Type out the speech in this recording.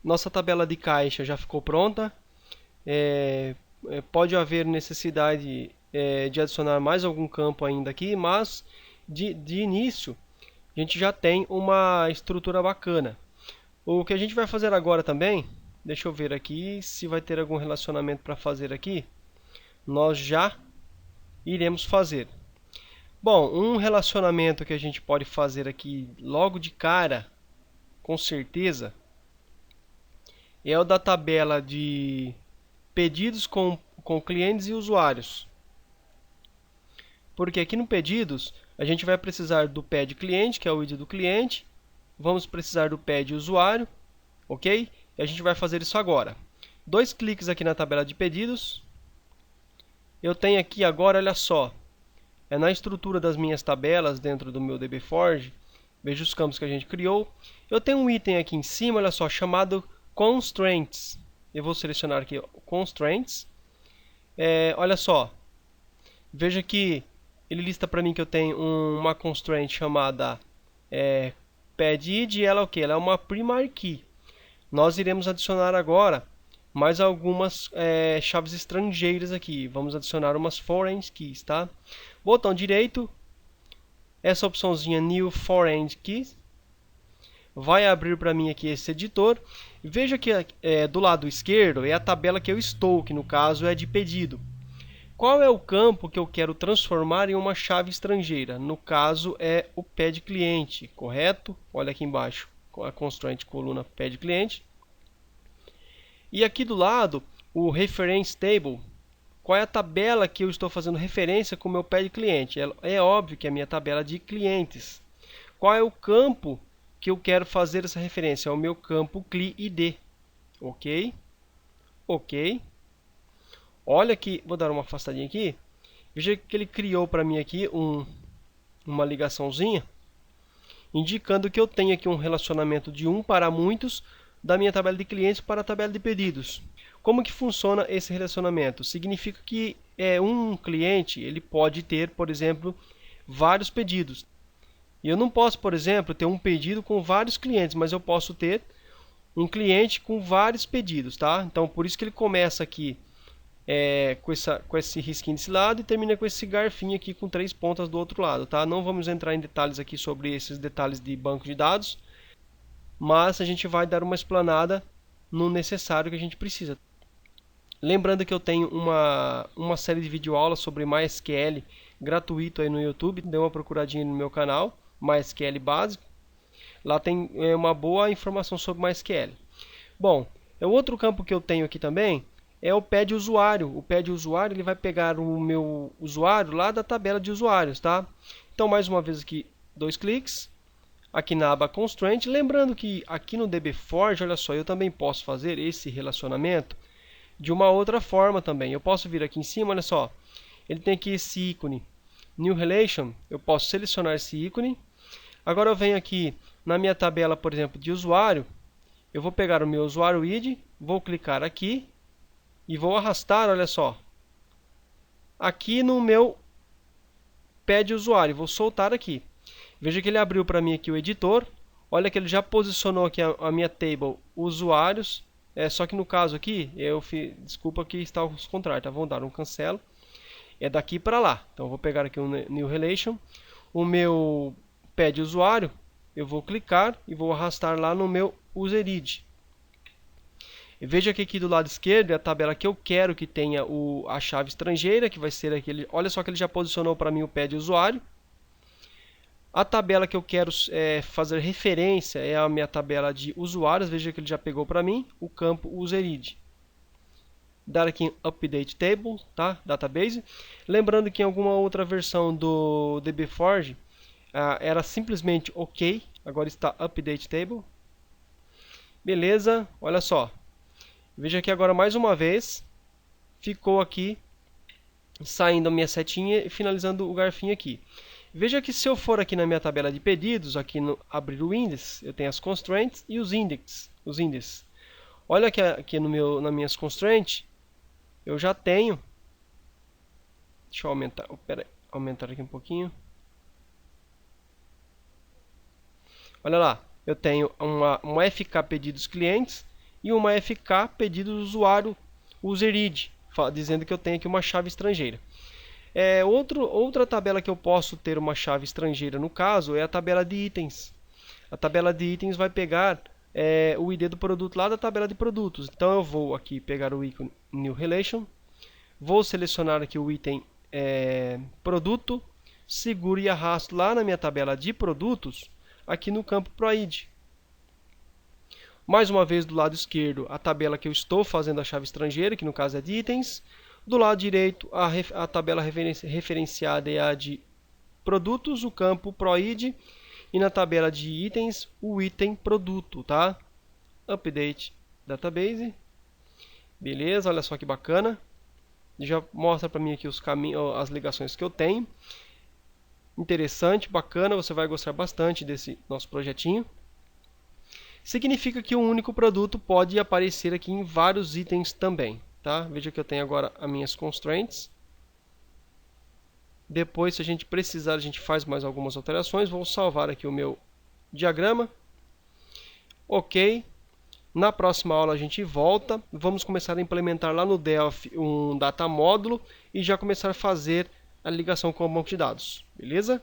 Nossa tabela de caixa já ficou pronta. Pode haver necessidade de adicionar mais algum campo ainda aqui, mas de início a gente já tem uma estrutura bacana. O que a gente vai fazer agora também, deixa eu ver aqui se vai ter algum relacionamento para fazer aqui. Nós já iremos fazer. Bom, um relacionamento que a gente pode fazer aqui logo de cara, com certeza, é o da tabela de pedidos com clientes e usuários. Porque aqui no pedidos, a gente vai precisar do pad cliente, que é o ID do cliente. Vamos precisar do pad usuário, ok? E a gente vai fazer isso agora. Dois cliques aqui na tabela de pedidos. Eu tenho aqui agora, olha só, na estrutura das minhas tabelas dentro do meu DBForge, veja os campos que a gente criou. Eu tenho um item aqui em cima, olha só, chamado Constraints. Eu vou selecionar aqui Constraints. Olha só, veja que ele lista para mim que eu tenho uma constraint chamada padId e ela é o que? Ela é uma primary key. Nós iremos adicionar agora mais algumas chaves estrangeiras aqui. Vamos adicionar umas foreign keys, tá? Botão direito, essa opçãozinha New Foreign Keys vai abrir para mim aqui esse editor. Veja que do lado esquerdo é a tabela que eu estou, que no caso é de pedido. Qual é o campo que eu quero transformar em uma chave estrangeira? No caso é o pad cliente, correto? Olha aqui embaixo, a constraint coluna pad cliente. E aqui do lado, o reference table. Qual é a tabela que eu estou fazendo referência com o meu pad cliente? É óbvio que é a minha tabela de clientes. Qual é o campo que eu quero fazer essa referência? É o meu campo CLI-ID. Ok? Ok. Olha aqui, vou dar uma afastadinha aqui. Veja que ele criou para mim aqui uma ligaçãozinha, indicando que eu tenho aqui um relacionamento de 1 para muitos da minha tabela de clientes para a tabela de pedidos. Como que funciona esse relacionamento? Significa que um cliente ele pode ter, por exemplo, vários pedidos. E eu não posso, por exemplo, ter um pedido com vários clientes, mas eu posso ter um cliente com vários pedidos, tá? Então, por isso que ele começa aqui com esse risquinho desse lado e termina com esse garfinho aqui com 3 pontas do outro lado, tá? Não vamos entrar em detalhes aqui sobre esses detalhes de banco de dados, mas a gente vai dar uma explanada no necessário que a gente precisa. Lembrando que eu tenho uma série de videoaulas sobre MySQL gratuito aí no YouTube, dê uma procuradinha no meu canal, MySQL básico. Lá tem uma boa informação sobre MySQL. Bom, o outro campo que eu tenho aqui também é o pad usuário. O pad usuário ele vai pegar o meu usuário lá da tabela de usuários, tá? Então, mais uma vez aqui, dois cliques. Aqui na aba Constraint. Lembrando que aqui no DBForge, olha só, eu também posso fazer esse relacionamento de uma outra forma também. Eu posso vir aqui em cima, olha só. Ele tem aqui esse ícone New Relation. Eu posso selecionar esse ícone. Agora eu venho aqui na minha tabela, por exemplo, de usuário. Eu vou pegar o meu usuário ID, vou clicar aqui e vou arrastar, olha só, aqui no meu pad usuário. Vou soltar aqui. Veja que ele abriu para mim aqui o editor. Olha que ele já posicionou aqui a minha table usuários. Só que no caso aqui, desculpa que está ao contrário, tá? Vamos dar um cancelo. É daqui para lá. Então eu vou pegar aqui um New Relation. O meu pad usuário, eu vou clicar e vou arrastar lá no meu UserID. E veja que aqui do lado esquerdo é a tabela que eu quero que tenha a chave estrangeira, que vai ser aquele. Olha só que ele já posicionou para mim o pad usuário. A tabela que eu quero fazer referência é a minha tabela de usuários. Veja que ele já pegou para mim o campo UserID. Dar aqui em Update Table, tá? Database. Lembrando que em alguma outra versão do DBForge era simplesmente OK. Agora está Update Table. Beleza, olha só. Veja que agora mais uma vez ficou aqui saindo a minha setinha e finalizando o garfinho aqui. Veja que se eu for aqui na minha tabela de pedidos, aqui no abrir o índice, eu tenho as constraints e os índices. Olha que aqui nas minhas constraints, eu já tenho. Deixa eu aumentar aqui um pouquinho. Olha lá, eu tenho um FK pedidos clientes e uma FK, pedido do usuário userid, dizendo que eu tenho aqui uma chave estrangeira. Outra tabela que eu posso ter uma chave estrangeira no caso é a tabela de itens. A tabela de itens vai pegar o ID do produto lá da tabela de produtos. Então eu vou aqui pegar o ícone New Relation, vou selecionar aqui o item produto, seguro e arrasto lá na minha tabela de produtos, aqui no campo ProID. Mais uma vez do lado esquerdo a tabela que eu estou fazendo a chave estrangeira, que no caso é de itens. Do lado direito a tabela referenciada é a de produtos, o campo ProID. E na tabela de itens, o item produto, tá? Update Database. Beleza, olha só que bacana. Já mostra para mim aqui os caminhos, as ligações que eu tenho. Interessante, bacana, você vai gostar bastante desse nosso projetinho. Significa que um único produto pode aparecer aqui em vários itens também, tá? Veja que eu tenho agora as minhas constraints. Depois, se a gente precisar, a gente faz mais algumas alterações. Vou salvar aqui o meu diagrama. Ok. Na próxima aula a gente volta. Vamos começar a implementar lá no Delphi um data módulo e já começar a fazer a ligação com o banco de dados. Beleza?